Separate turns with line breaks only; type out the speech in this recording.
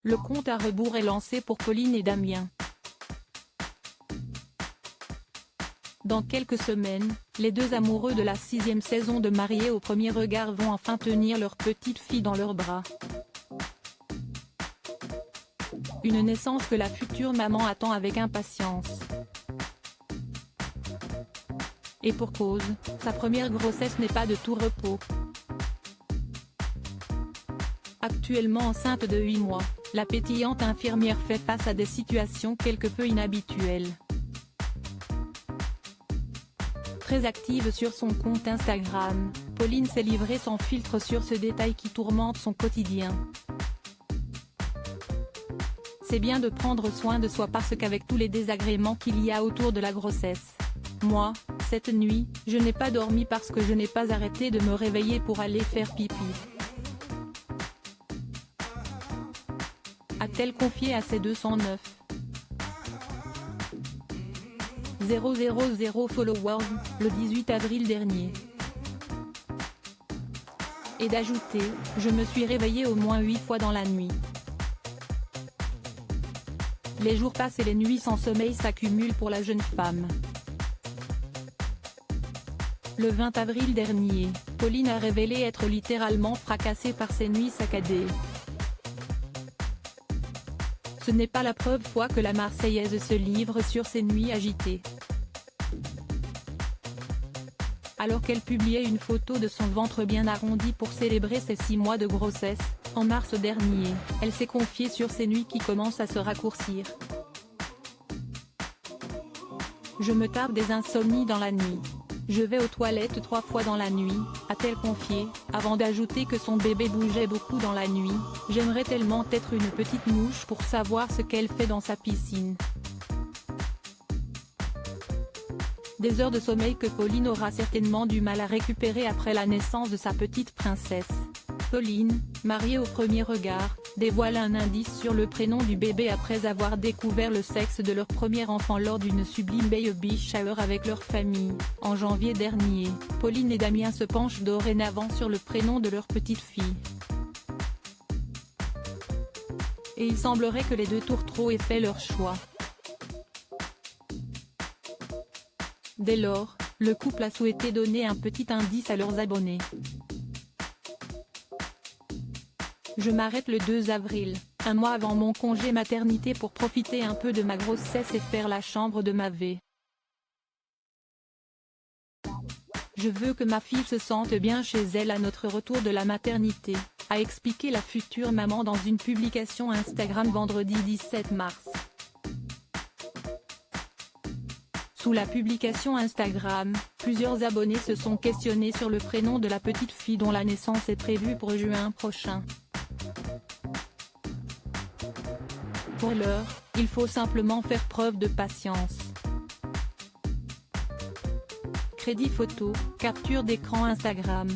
Le compte à rebours est lancé pour Pauline et Damien. Dans quelques semaines, les deux amoureux de la 6e saison de Mariés au premier regard vont enfin tenir leur petite fille dans leurs bras. Une naissance que la future maman attend avec impatience. Et pour cause, sa première grossesse n'est pas de tout repos. Actuellement enceinte de 8 mois, la pétillante infirmière fait face à des situations quelque peu inhabituelles. Très active sur son compte Instagram, Pauline s'est livrée sans filtre sur ce détail qui tourmente son quotidien. C'est bien de prendre soin de soi parce qu'avec tous les désagréments qu'il y a autour de la grossesse. Moi, cette nuit, je n'ai pas dormi parce que je n'ai pas arrêté de me réveiller pour aller faire pipi. A-t-elle confié à ses 209 000 followers, le 18 avril dernier. Et d'ajouter, je me suis réveillée au moins 8 fois dans la nuit. Les jours passent et les nuits sans sommeil s'accumulent pour la jeune femme. Le 20 avril dernier, Pauline a révélé être littéralement fracassée par ses nuits saccadées. Ce n'est pas la première fois que la Marseillaise se livre sur ses nuits agitées. Alors qu'elle publiait une photo de son ventre bien arrondi pour célébrer ses 6 mois de grossesse, en mars dernier, elle s'est confiée sur ses nuits qui commencent à se raccourcir. Je me tape des insomnies dans la nuit. Je vais aux toilettes 3 fois dans la nuit, a-t-elle confié, avant d'ajouter que son bébé bougeait beaucoup dans la nuit. J'aimerais tellement être une petite mouche pour savoir ce qu'elle fait dans sa piscine. Des heures de sommeil que Pauline aura certainement du mal à récupérer après la naissance de sa petite princesse. Pauline, mariée au premier regard, dévoile un indice sur le prénom du bébé après avoir découvert le sexe de leur premier enfant lors d'une sublime baby shower avec leur famille, en janvier dernier. Pauline et Damien se penchent dorénavant sur le prénom de leur petite fille. Et il semblerait que les deux tourtereaux aient fait leur choix. Dès lors, le couple a souhaité donner un petit indice à leurs abonnés. Je m'arrête le 2 avril, un mois avant mon congé maternité pour profiter un peu de ma grossesse et faire la chambre de ma vie. Je veux que ma fille se sente bien chez elle à notre retour de la maternité, a expliqué la future maman dans une publication Instagram vendredi 17 mars. Sous la publication Instagram, plusieurs abonnés se sont questionnés sur le prénom de la petite fille dont la naissance est prévue pour juin prochain. Pour l'heure, il faut simplement faire preuve de patience. Crédit photo, capture d'écran Instagram.